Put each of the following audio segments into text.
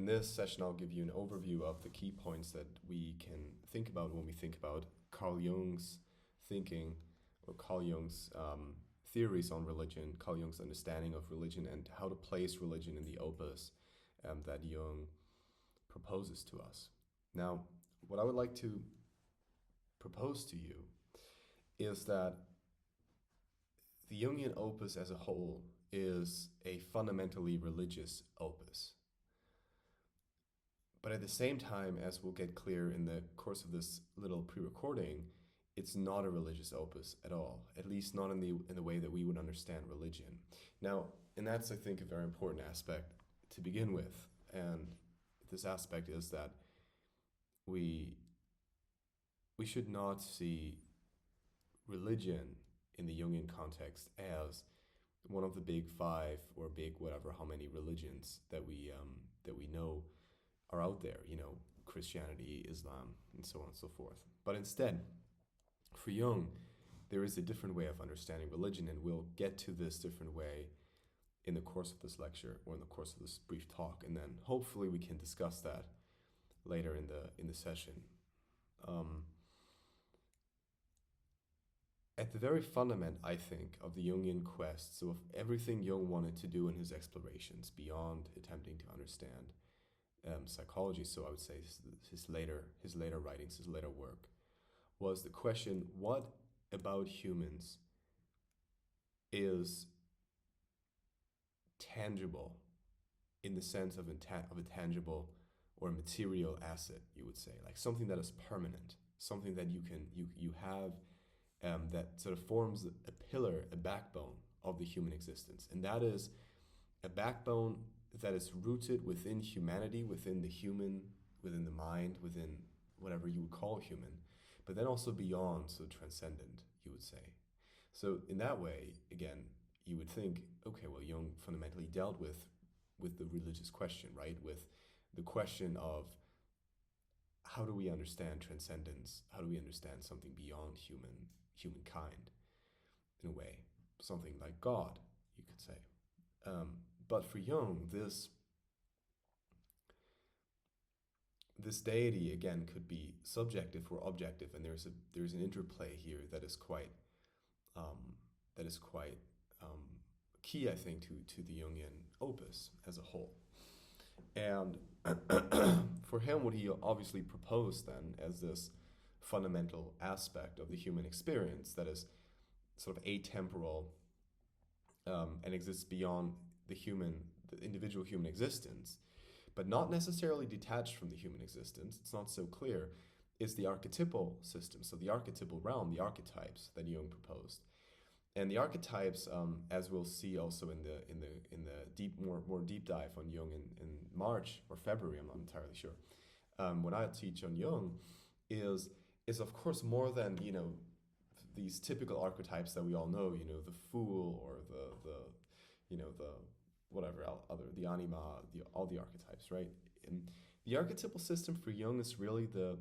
In this session, I'll give you an overview of the key points that we can think about when we think about Carl Jung's thinking, or Carl Jung's theories on religion, Carl Jung's understanding of religion, and how to place religion in the opus that Jung proposes to us. Now, what I would like to propose to you is that the Jungian opus as a whole is a fundamentally religious opus. But at the same time, as we'll get clear in the course of this little pre-recording, it's not a religious opus at all, at least not in the way that we would understand religion. Now, and that's, I think, a very important aspect to begin with. And this aspect is that we should not see religion in the Jungian context as one of the big five or big whatever how many religions that we know are out there, Christianity, Islam, and so on and so forth. But instead, for Jung, there is a different way of understanding religion, and we'll get to this different way in the course of this lecture or in the course of this brief talk, and then hopefully we can discuss that later in the session. At the very fundament, I think, of the Jungian quest, so of everything Jung wanted to do in his explorations beyond attempting to understand psychology, so I would say his later writings, his later work, was the question: what about humans is tangible in the sense of a tangible or material asset, you would say, like something that is permanent, something that you have that sort of forms a pillar, a backbone of the human existence, and that is a backbone that is rooted within humanity, within the human, within the mind, within whatever you would call human, but then also beyond, so transcendent, you would say. So in that way, again, you would think, okay, well, Jung fundamentally dealt with the religious question, right? With the question of how do we understand transcendence? How do we understand something beyond humankind, in a way, something like God, you could say. But for Jung, this deity again could be subjective or objective, and there's an interplay here that is quite key, I think, to the Jungian opus as a whole. And for him, what he obviously proposed then as this fundamental aspect of the human experience that is sort of atemporal and exists beyond the individual human existence, but not necessarily detached from the human existence, it's not so clear, is the archetypal system. So the archetypal realm, the archetypes that Jung proposed. And the archetypes, as we'll see also in the more deep dive on Jung in March or February, I'm not entirely sure, when I teach on Jung, is of course more than these typical archetypes that we all know, the fool or the whatever other, the anima, all the archetypes, right? And the archetypal system for Jung is really the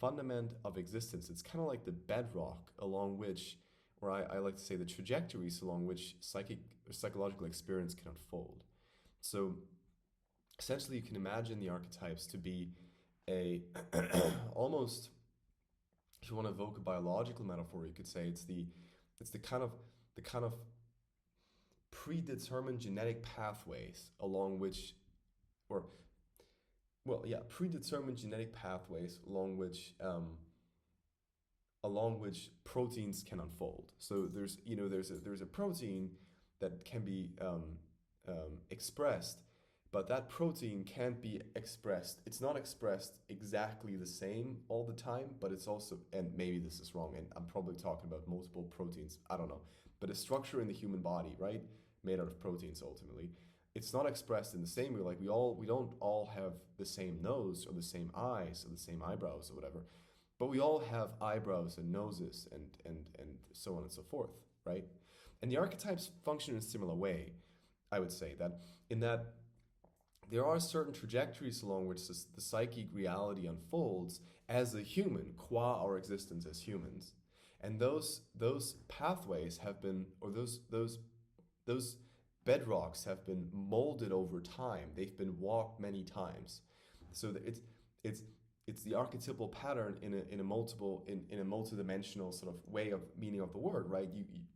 fundament of existence. It's kind of like the bedrock along which, or I like to say the trajectories along which psychological experience can unfold. So essentially you can imagine the archetypes to be a almost, if you want to evoke a biological metaphor, you could say it's the kind of predetermined genetic pathways along which, predetermined genetic pathways along which proteins can unfold. So there's a protein that can be expressed, but that protein can't be expressed. It's not expressed exactly the same all the time, but it's also, and maybe this is wrong, and I'm probably talking about multiple proteins, I don't know, but a structure in the human body, right, made out of proteins ultimately, it's not expressed in the same way. Like we don't all have the same nose or the same eyes or the same eyebrows or whatever, but we all have eyebrows and noses and so on and so forth, right? And the archetypes function in a similar way, I would say, that in that there are certain trajectories along which the psychic reality unfolds as a human, qua our existence as humans. And those pathways have been, or those bedrocks have been molded over time. They've been walked many times. So that it's the archetypal pattern in a multidimensional sort of way of meaning of the word, right?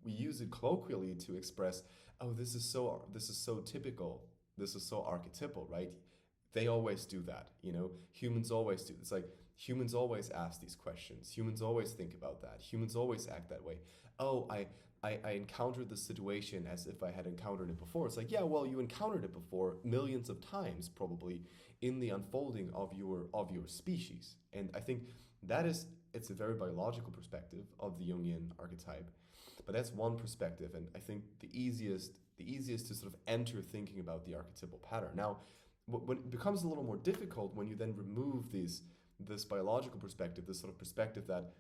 We use it colloquially to express, oh, this is so typical, this is so archetypal, right? They always do that, Humans always do. It's like humans always ask these questions. Humans always think about that. Humans always act that way. Oh, I encountered this situation as if I had encountered it before. It's like, yeah, well, you encountered it before millions of times, probably, in the unfolding of your species. And I think it's a very biological perspective of the Jungian archetype, but that's one perspective, and I think the easiest to sort of enter thinking about the archetypal pattern. Now, when it becomes a little more difficult when you then remove this biological perspective, this sort of perspective that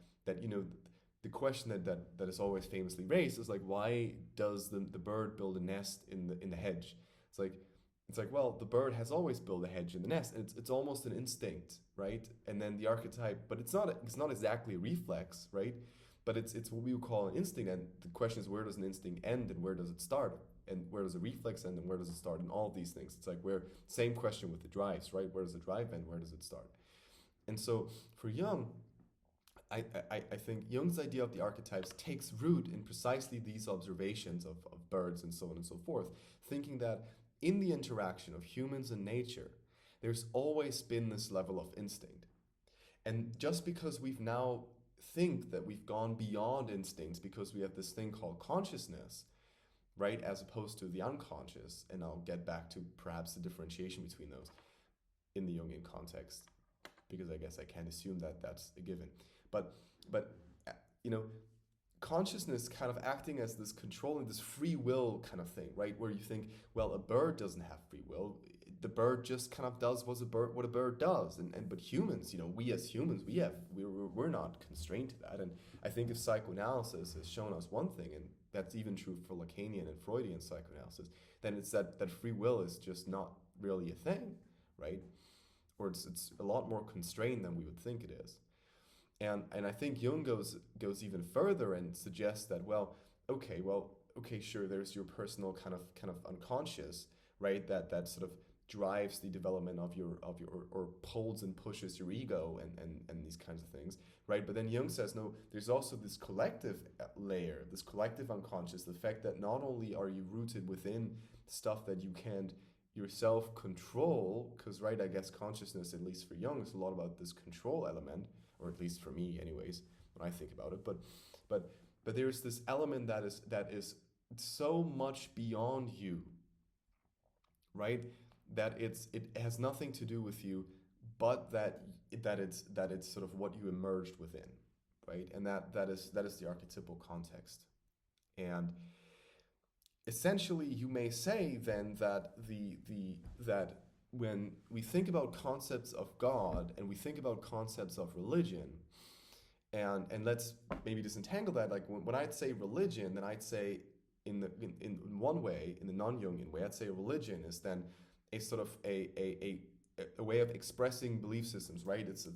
the question that is always famously raised is like, why does the bird build a nest in the hedge? It's like, well, the bird has always built a hedge in the nest, and it's almost an instinct, right? And then the archetype, but it's not exactly a reflex, right? But it's what we would call an instinct, and the question is, where does an instinct end and where does it start? And where does a reflex end and where does it start? And all of these things. It's like, same question with the drives, right? Where does the drive end? Where does it start? And so for Jung, I think Jung's idea of the archetypes takes root in precisely these observations of birds and so on and so forth, thinking that in the interaction of humans and nature, there's always been this level of instinct. And just because we've now think that we've gone beyond instincts because we have this thing called consciousness, right, as opposed to the unconscious, and I'll get back to perhaps the differentiation between those in the Jungian context, because I guess I can't assume that that's a given. But consciousness kind of acting as this controlling, this free will kind of thing, right? Where you think, well, a bird doesn't have free will. The bird just kind of does what a bird does. But humans, we as humans, we're not constrained to that. And I think if psychoanalysis has shown us one thing, and that's even true for Lacanian and Freudian psychoanalysis, then it's that free will is just not really a thing, right? Or it's a lot more constrained than we would think it is. And I think Jung goes even further and suggests that, okay, sure, there's your personal kind of unconscious, right? That sort of drives the development of your or pulls and pushes your ego and these kinds of things, right? But then Jung says, no, there's also this collective layer, this collective unconscious, the fact that not only are you rooted within stuff that you can't yourself control, because, right, I guess consciousness, at least for Jung, is a lot about this control element, or at least for me anyways, when I think about it, but there's this element that is so much beyond you, right? That it has nothing to do with you, but that it's sort of what you emerged within, right? And that is the archetypal context. And essentially, you may say then that that when we think about concepts of God and we think about concepts of religion, and let's maybe disentangle that. Like when I'd say religion, then I'd say in one way, in the non-Jungian way, I'd say religion is then a sort of a way of expressing belief systems, right? It's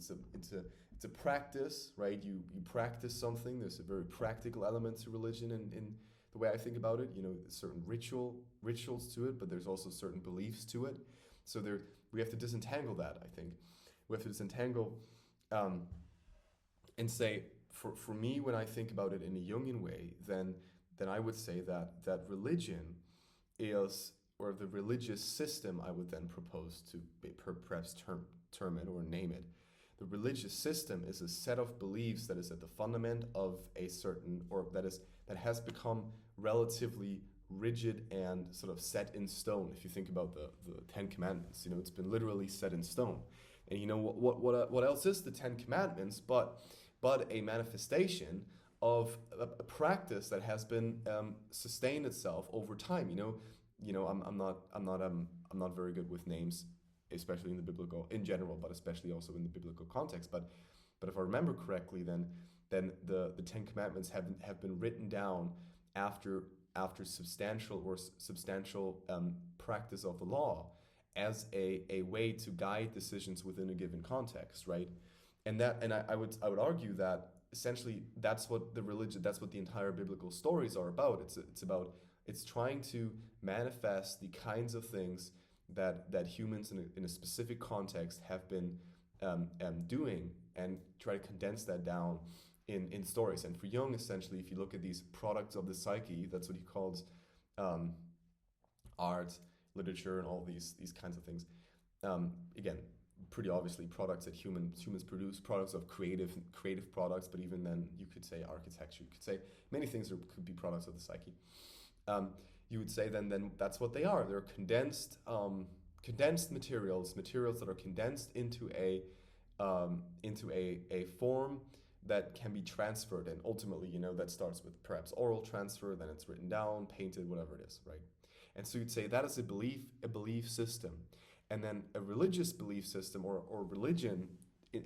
a practice, right? You practice something. There's a very practical element to religion in the way I think about it. Certain rituals to it, but there's also certain beliefs to it. So we have to disentangle that, I think. We have to disentangle and say, for me, when I think about it in a Jungian way, then I would say that religion is, or the religious system, I would then propose to perhaps term it or name it. The religious system is a set of beliefs that is at the fundament of a certain, or that has become relatively rigid and sort of set in stone. If you think about the Ten Commandments, it's been literally set in stone. And what else is the Ten Commandments but a manifestation of a practice that has been sustained itself over time. I'm not very good with names, especially in the biblical in general, but especially also in the biblical context. But if I remember correctly, then the Ten Commandments have been written down after substantial practice of the law as a way to guide decisions within a given context, right? And I would argue that essentially that's what the entire biblical stories are about. It's about It's trying to manifest the kinds of things that humans in a specific context have been doing, and try to condense that down in stories. And for Jung, essentially, if you look at these products of the psyche, that's what he calls um, art, literature, and all these kinds of things. Again, pretty obviously products that humans produce, products of creative products, but even then you could say architecture, you could say many things could be products of the psyche. You would say then that's what they are. They're condensed materials that are condensed into a form that can be transferred, and ultimately, that starts with perhaps oral transfer, then it's written down, painted, whatever it is, right? And so you'd say that is a belief system. And then a religious belief system, or religion,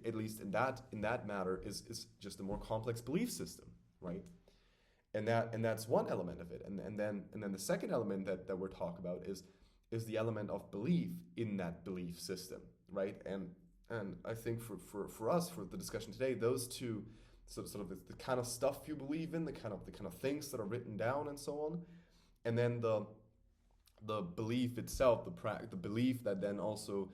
at least in that matter, is just a more complex belief system, right? And that's one element of it. And then the second element that we're talking about is the element of belief in that belief system, right? And I think for us, for the discussion today, those two sort of the kind of stuff you believe in, the kind of things that are written down and so on, and then the belief itself, the belief that then also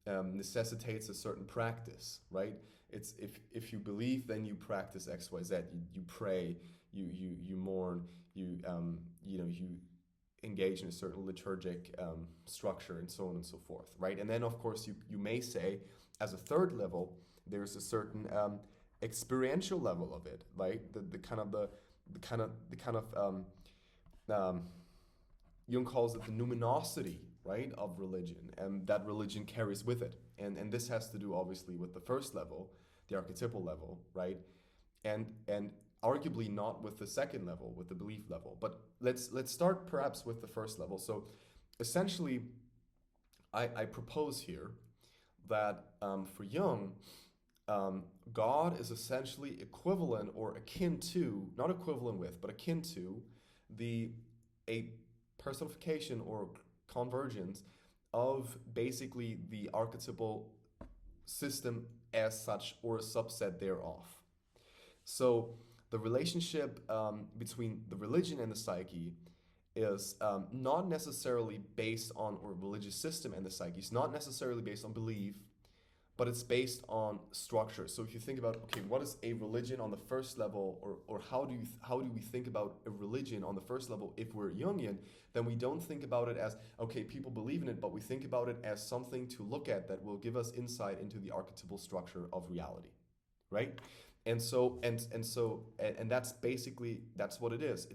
necessitates a certain practice, right? It's if you believe, then you practice X, Y, Z. You pray, you mourn, you engage in a certain liturgic structure, and so on and so forth, right? And then of course you may say, as a third level, there's a certain experiential level of it, right? The kind of Jung calls it the numinosity, right, of religion, and that religion carries with it. And this has to do obviously with the first level, the archetypal level, right? And arguably not with the second level, with the belief level. But let's start perhaps with the first level. So essentially, I propose here that for Jung, God is essentially equivalent or akin to, not equivalent with, but akin to a personification or convergence of basically the archetypal system as such, or a subset thereof. So the relationship between the religion and the psyche is not necessarily based on, or religious system and the psyche is not necessarily based on belief, but it's based on structure. So if you think about, okay, what is a religion on the first level, or how do we think about a religion on the first level if we're Jungian, then we don't think about it as, okay, people believe in it, but we think about it as something to look at that will give us insight into the archetypal structure of reality, right? And that's basically, that's what it is.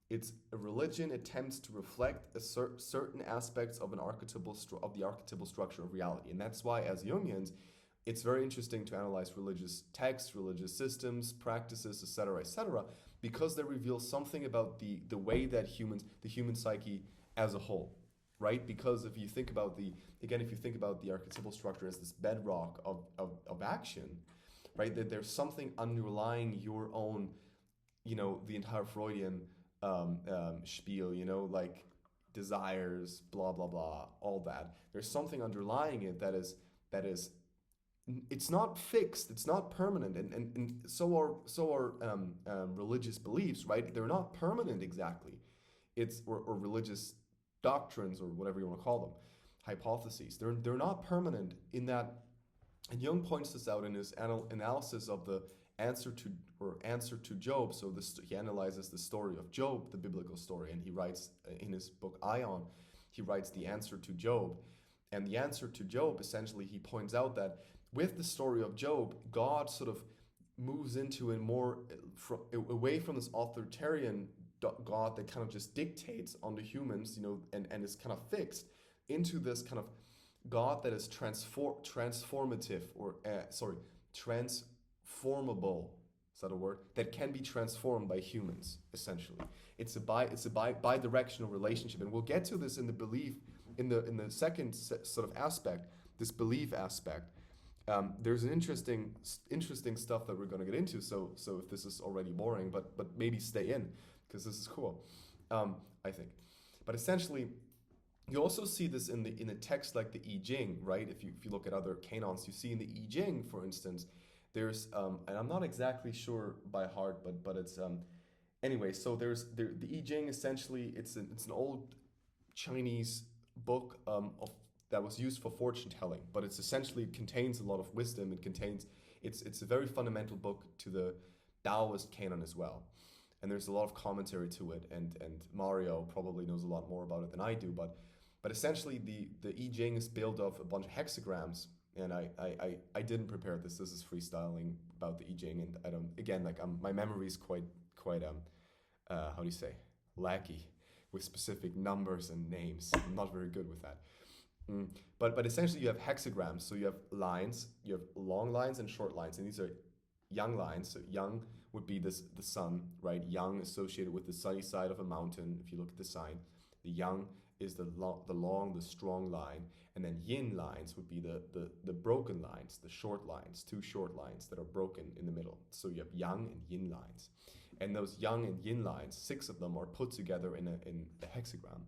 It's a religion attempts to reflect certain aspects of the archetypal structure of reality. And that's why, as Jungians, it's very interesting to analyze religious texts, religious systems, practices, etc., because they reveal something about the way that the human psyche as a whole, right? Because if you think about the archetypal structure as this bedrock of action, right, that there's something underlying your own, the entire Freudian spiel, like desires, blah blah blah, all that. There's something underlying it that is it's not fixed, it's not permanent, and so are religious beliefs, right? They're not permanent exactly. It's or religious doctrines, or whatever you want to call them, hypotheses. They're not permanent in that. And Jung points this out in his analysis of the answer to Job. So he analyzes the story of Job, the biblical story, and he writes in his book Ion, he writes the answer to Job. And the answer to Job, essentially, he points out that with the story of Job, God sort of moves into a more away from this authoritarian God that kind of just dictates on the humans, and is kind of fixed, into this kind of God that is transformative, or transformable. Is that a word? That can be transformed by humans, essentially. It's a bi-directional relationship, and we'll get to this in the belief, in the second sort of aspect, this belief aspect. There's an interesting stuff that we're going to get into. So if this is already boring, but maybe stay in, because this is cool, I think. But essentially, you also see this in a text like the I Ching, right? If you look at other canons, you see in the I Ching, for instance, there's and I'm not exactly sure by heart, but it's anyway, so the I Ching essentially it's an old Chinese book of that was used for fortune telling, but it's essentially it contains a lot of wisdom. It's a very fundamental book to the Taoist canon as well, and there's a lot of commentary to it. And Mario probably knows a lot more about it than I do, but essentially the I Ching is built of a bunch of hexagrams. And I didn't prepare this. This is freestyling about the I Ching, and I don't again like my memory is quite how do you say, lackey with specific numbers and names. I'm not very good with that. But essentially you have hexagrams. So you have lines, you have long lines and short lines, and these are young lines. So young would be the sun, right? Young associated with the sunny side of a mountain. If you look at the sign, the young is the long, the strong line, and then yin lines would be the broken lines, the short lines, two short lines that are broken in the middle. So you have yang and yin lines. And those yang and yin lines, 6 of them are put together in a hexagram.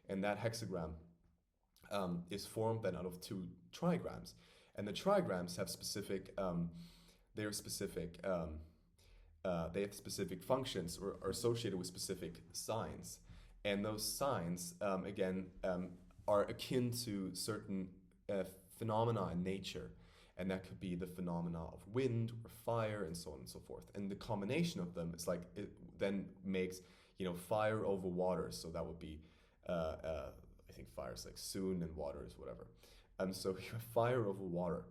And that hexagram is formed then out of 2 trigrams. And the trigrams have they have specific functions or are associated with specific signs. And those signs, again, are akin to certain phenomena in nature. And that could be the phenomena of wind or fire and so on and so forth. And the combination of them is like, it then makes, fire over water. So that would be, I think fire is like soon and water is whatever. So you have fire over water.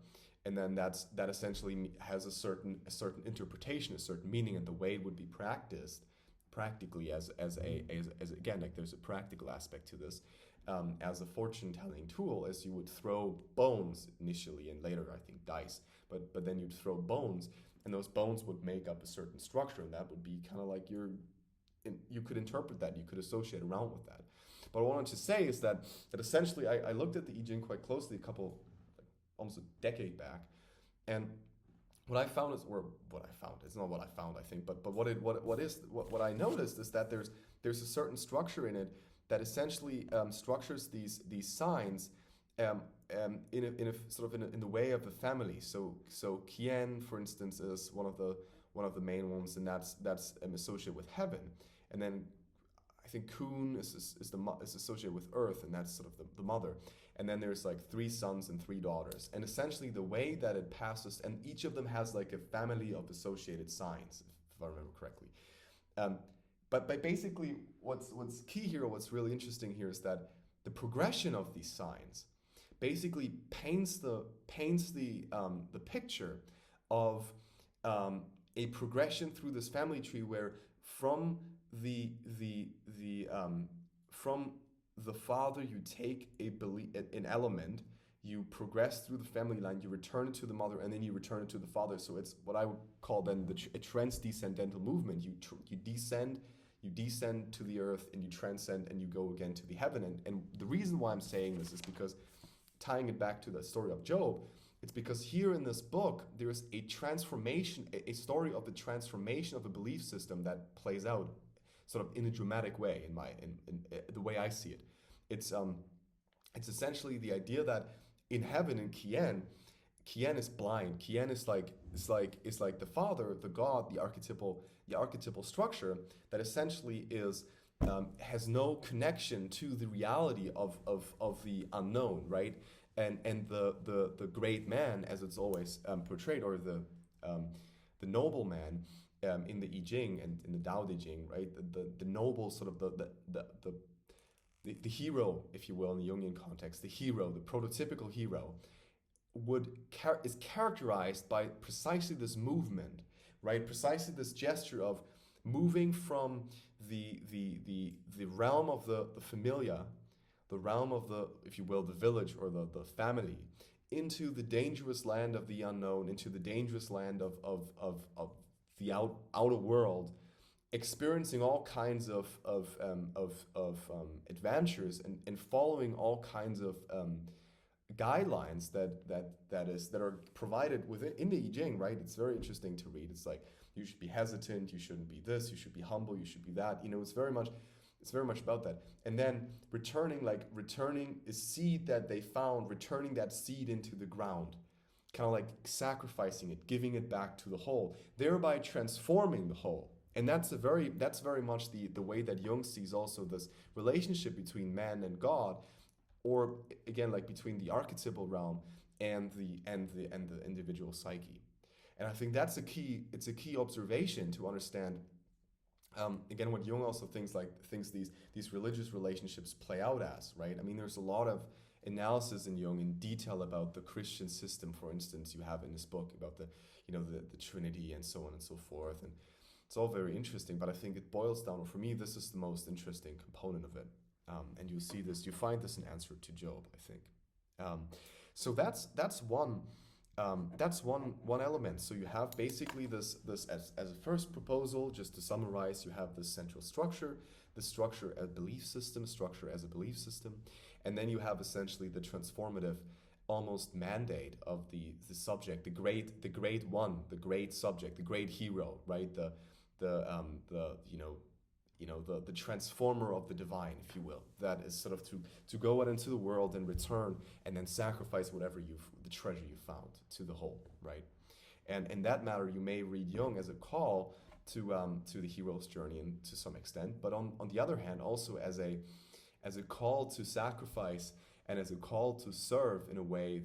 And then that essentially has a certain interpretation, a certain meaning, and the way it would be practiced practically as again, like there's a practical aspect to this, as a fortune telling tool, as you would throw bones initially and later I think dice, but then you'd throw bones, and those bones would make up a certain structure, and that would be kind of like you could interpret that, you could associate around with that. But what I wanted to say is that essentially I looked at the I Ching quite closely almost a decade back, and what I found is, or what I found, it's not what I found, I think, but what I noticed is that there's a certain structure in it that essentially structures these signs in the way of the family. So Qian, for instance, is one of the main ones, and that's associated with heaven, and then I think Kun is associated with earth, and that's sort of the mother. And then there's like 3 sons and 3 daughters. And essentially the way that it passes, and each of them has like a family of associated signs, if I remember correctly. But basically what's key here, what's really interesting here is that the progression of these signs basically paints the picture of a progression through this family tree where from from the father you take an element, you progress through the family line, you return it to the mother, and then you return it to the father. So it's what I would call then a transdescendental movement. You descend to the earth, and you transcend, and you go again to the heaven. And the reason why I'm saying this is because, tying it back to the story of Job, it's because here in this book there is a transformation, a story of the transformation of a belief system that plays out sort of in a dramatic way in the way I see it. It's essentially the idea that in heaven, in Qian is blind. Qian is like the father, the god, the archetypal structure that essentially has no connection to the reality of the unknown, right? And the great man, as it's always portrayed, or the noble man in the I Ching and in the Tao Te Ching, right? The noble sort of the hero, if you will, in the Jungian context, the hero, the prototypical hero, is characterized by precisely this movement, right? Precisely this gesture of moving from the realm of the familia, the realm of the, if you will, the village or the family, into the dangerous land of the unknown, into the dangerous land of the outer world, experiencing all kinds of adventures and following all kinds of guidelines that are provided in the I Ching, right? It's very interesting to read. It's like, you should be hesitant, you shouldn't be this, you should be humble, you should be that. It's very much about that. And then returning a seed that they found, returning that seed into the ground, kind of like sacrificing it, giving it back to the whole, thereby transforming the whole. And that's very much the way that Jung sees also this relationship between man and God, or again like between the archetypal realm and the individual psyche. And I think that's a key. It's a key observation to understand. Again, what Jung also thinks these religious relationships play out as, right. I mean, there's a lot of analysis in Jung in detail about the Christian system. For instance, you have in this book about the Trinity and so on and so forth, and it's all very interesting. But I think it boils down, or for me, this is the most interesting component of it. And you find this in Answer to Job, I think. So that's one element. So you have basically this as a first proposal. Just to summarize, you have this central structure, the structure as belief system, structure as a belief system, and then you have essentially the transformative, almost mandate of the subject, the great one, the great subject, the great hero, right? The transformer of the divine, if you will, that is sort of to go out into the world and return and then sacrifice the treasure you found to the whole, right? And in that matter, you may read Jung as a call to the hero's journey, and to some extent, but on the other hand, also as a call to sacrifice and as a call to serve in a way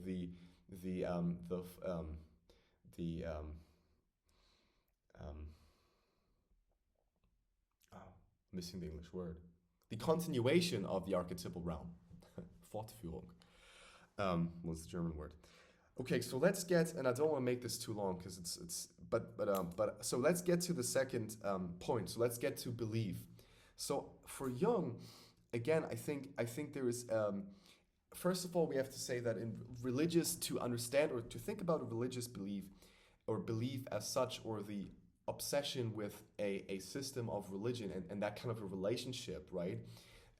missing the English word, the continuation of the archetypal realm. Fortführung was the German word. Okay, so let's get, and I don't want to make this too long because so let's get to the second point. So let's get to belief. So for Jung, again, I think there is, first of all, we have to say that in religious, to understand or to think about a religious belief or belief as such, or the obsession with a system of religion and that kind of a relationship, right?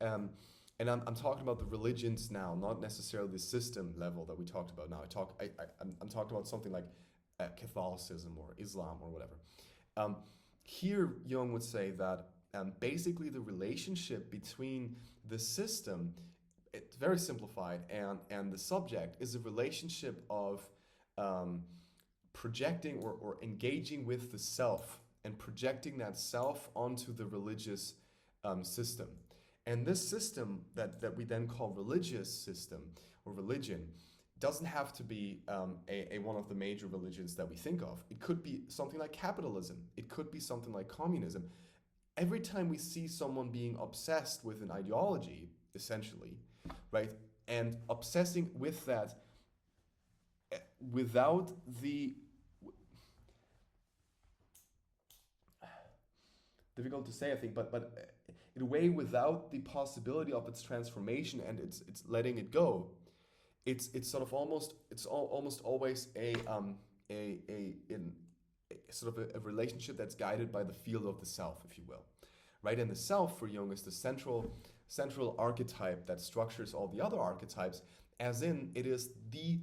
And I'm talking about the religions now, not necessarily the system level that we talked about now. I'm talking about something like Catholicism or Islam or whatever. Here, Jung would say that basically the relationship between the system, it's very simplified, and the subject is a relationship of projecting or engaging with the self and projecting that self onto the religious system. And this system that we then call religious system or religion doesn't have to be one of the major religions that we think of. It could be something like capitalism. It could be something like communism. Every time we see someone being obsessed with an ideology, essentially, right, and obsessing with that without the difficult to say, I think, but in a way without the possibility of its transformation and it's letting it go, it's sort of almost always a sort of a relationship that's guided by the field of the self, if you will, right? And the self for Jung is the central archetype that structures all the other archetypes, as in it is the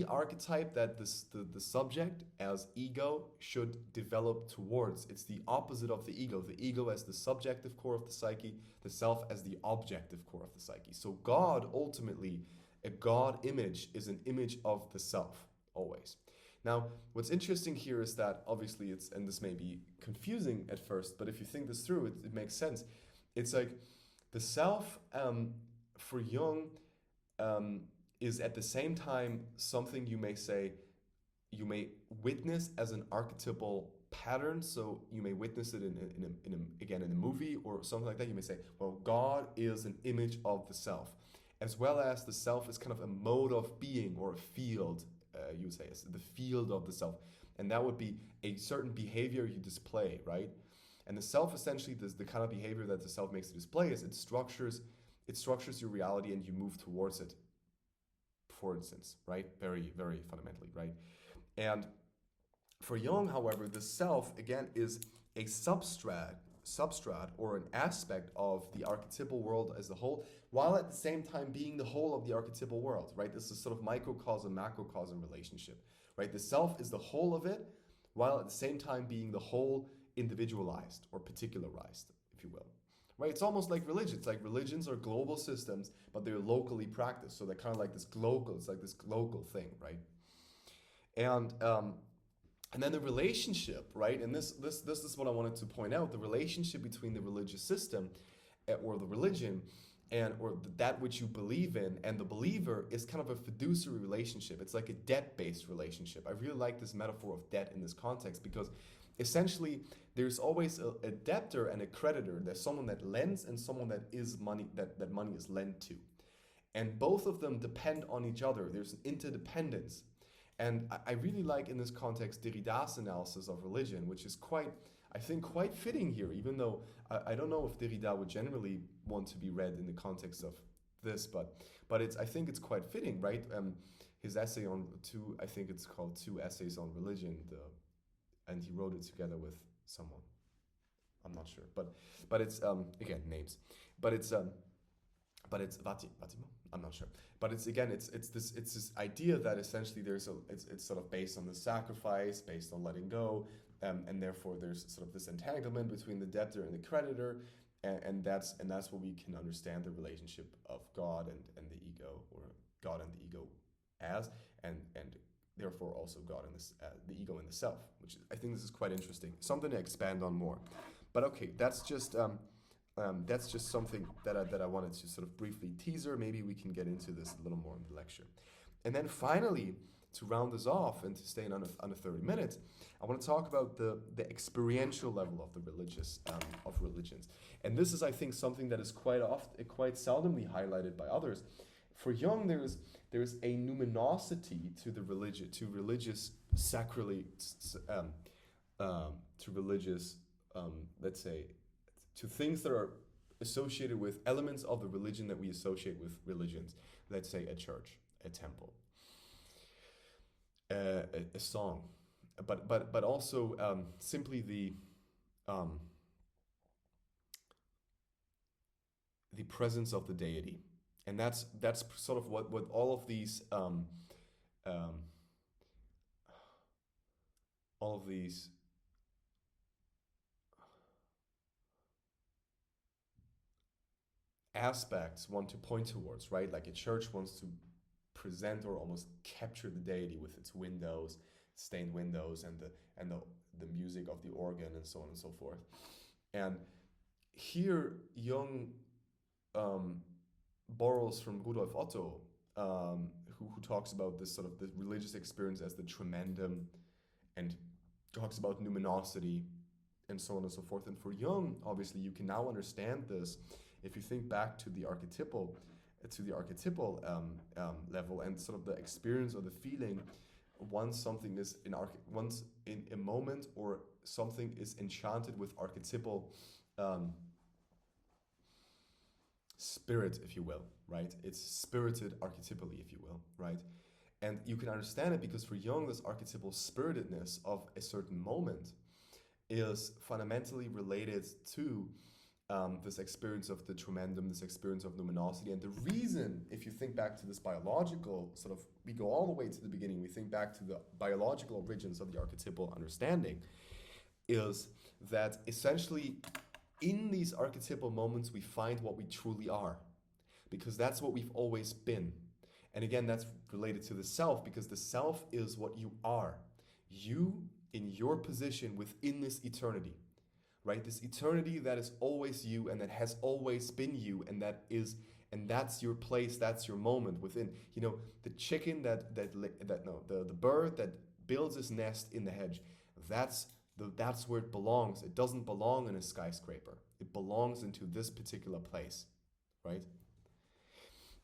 archetype that the subject as ego should develop towards. It's the opposite of the ego as the subjective core of the psyche, the self as the objective core of the psyche. So God, ultimately, a God image is an image of the self, always. Now, what's interesting here is that obviously and this may be confusing at first, but if you think this through, it makes sense. It's like the self for Jung is at the same time something you may witness as an archetypal pattern. So you may witness it in a movie or something like that. You may say, well, God is an image of the self, as well as the self is kind of a mode of being or a field. You would say it's the field of the self, and that would be a certain behavior you display, right? And the self, essentially, the kind of behavior that the self makes to display is it structures your reality and you move towards it. For instance, right? Very, very fundamentally, right? And for Jung, however, the self, again, is a substrat or an aspect of the archetypal world as a whole, while at the same time being the whole of the archetypal world, right? This is sort of microcosm, macrocosm relationship, right? The self is the whole of it, while at the same time being the whole individualized or particularized, if you will. Right, it's almost like religion. It's like religions are global systems, but they're locally practiced. So they're kind of like this local. It's like this local thing, right? And And then the relationship, right? And this is what I wanted to point out: the relationship between the religious system, or the religion, and or that which you believe in, and the believer is kind of a fiduciary relationship. It's like a debt-based relationship. I really like this metaphor of debt in this context, because essentially there's always a debtor and a creditor. There's someone that lends and someone that is money that money is lent to, and both of them depend on each other. There's an interdependence. And I really like in this context Derrida's analysis of religion, which is quite, I think, quite fitting here, even though I don't know if Derrida would generally want to be read in the context of this, but I think it's quite fitting, right? His essay on I think it's called Two Essays on Religion, and he wrote it together with someone. I'm not sure, but it's again, names, but it's Vatimo. I'm not sure, but it's this idea that essentially it's sort of based on the sacrifice, based on letting go, and therefore there's sort of this entanglement between the debtor and the creditor, and that's what we can understand the relationship of God and the ego, or God and the ego as, and therefore also God and the ego and the self, which I think this is quite interesting, something to expand on more. But okay, that's just something that I wanted to sort of briefly teaser. Maybe we can get into this a little more in the lecture. And then finally, to round this off and to stay in under 30 minutes, I want to talk about the experiential level of the of religions. And this is, I think, something that is quite seldomly highlighted by others. For Jung, there's a numinosity to the religion, to religious sacrally, to religious, let's say, to things that are associated with elements of the religion that we associate with religions. Let's say a church, a temple, a song, but also simply the presence of the deity, and that's sort of what all of these aspects want to point towards, right? Like a church wants to present or almost capture the deity with its windows, stained windows, and the music of the organ, and so on and so forth. And here Jung borrows from Rudolf Otto, who talks about this sort of the religious experience as the tremendum, and talks about numinosity, and so on and so forth. And for Jung, obviously, you can now understand this if you think back to the archetypal level, and sort of the experience or the feeling once something is once in a moment, or something is enchanted with archetypal spirit, if you will, right? It's spirited archetypally, if you will, right? And you can understand it because for Jung, this archetypal spiritedness of a certain moment is fundamentally related to this experience of the tremendum, this experience of luminosity. And the reason, if you think back to this biological sort of, we go all the way to the beginning, we think back to the biological origins of the archetypal understanding, is that essentially in these archetypal moments we find what we truly are, because that's what we've always been. And again, that's related to the self, because the self is what you are. You in your position within this eternity. Right, this eternity that is always you and that has always been you, and that's your place, that's your moment within. You know, the chicken the bird that builds his nest in the hedge, that's where it belongs. It doesn't belong in a skyscraper. It belongs into this particular place, right?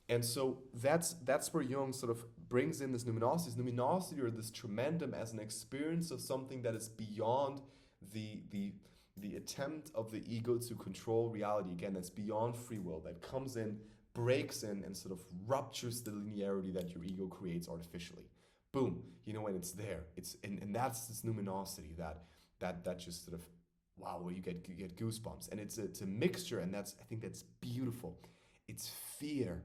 And so that's where Jung sort of brings in this numinosity or this tremendum as an experience of something that is beyond the attempt of the ego to control reality. Again, that's beyond free will, that comes in, breaks in, and sort of ruptures the linearity that your ego creates artificially. Boom, you know, and it's there. And that's this numinosity that just sort of, wow, you get goosebumps. And it's a mixture, and I think that's beautiful. It's fear.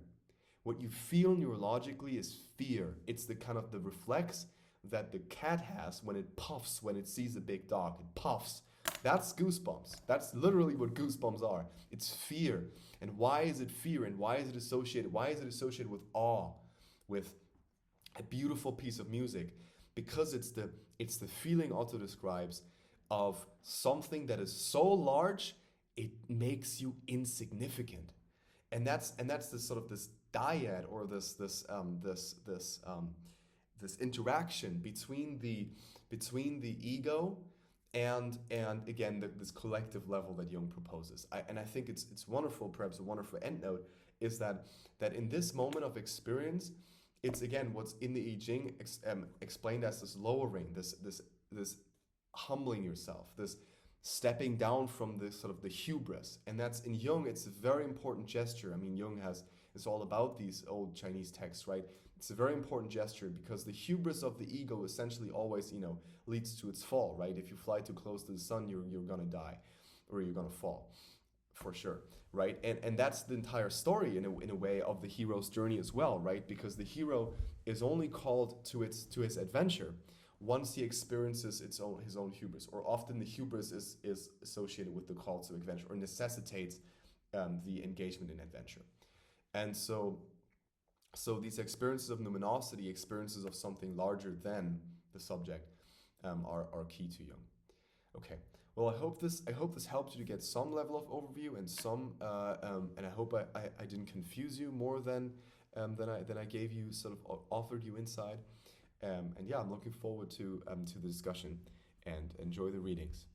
What you feel neurologically is fear. It's the kind of the reflex that the cat has when it puffs, when it sees a big dog. It puffs. That's goosebumps. That's literally what goosebumps are. It's fear. And why is it fear? And why is it associated? Why is it associated with awe, with a beautiful piece of music? because it's the feeling Otto describes of something that is so large it makes you insignificant, and that's this sort of this dyad, or this interaction between the ego and again this collective level that Jung proposes. And I think it's wonderful, perhaps a wonderful end note, is that in this moment of experience, it's again what's in the I Ching explained as this lowering, this humbling yourself, this stepping down from this sort of the hubris. And that's in Jung, it's a very important gesture. I mean, Jung it's all about these old Chinese texts, right? It's a very important gesture because the hubris of the ego essentially always, leads to its fall, right? If you fly too close to the sun, you're gonna die, or you're gonna fall, for sure, right? And that's the entire story in a way of the hero's journey as well, right? Because the hero is only called to his adventure once he experiences his own hubris, or often the hubris is associated with the call to adventure, or necessitates the engagement in adventure. And so these experiences of numinosity, experiences of something larger than the subject, are key to Jung. Okay. Well, I hope this helped you to get some level of overview and and I hope I didn't confuse you more than I gave you, sort of offered you insight. And yeah, I'm looking forward to the discussion, and enjoy the readings.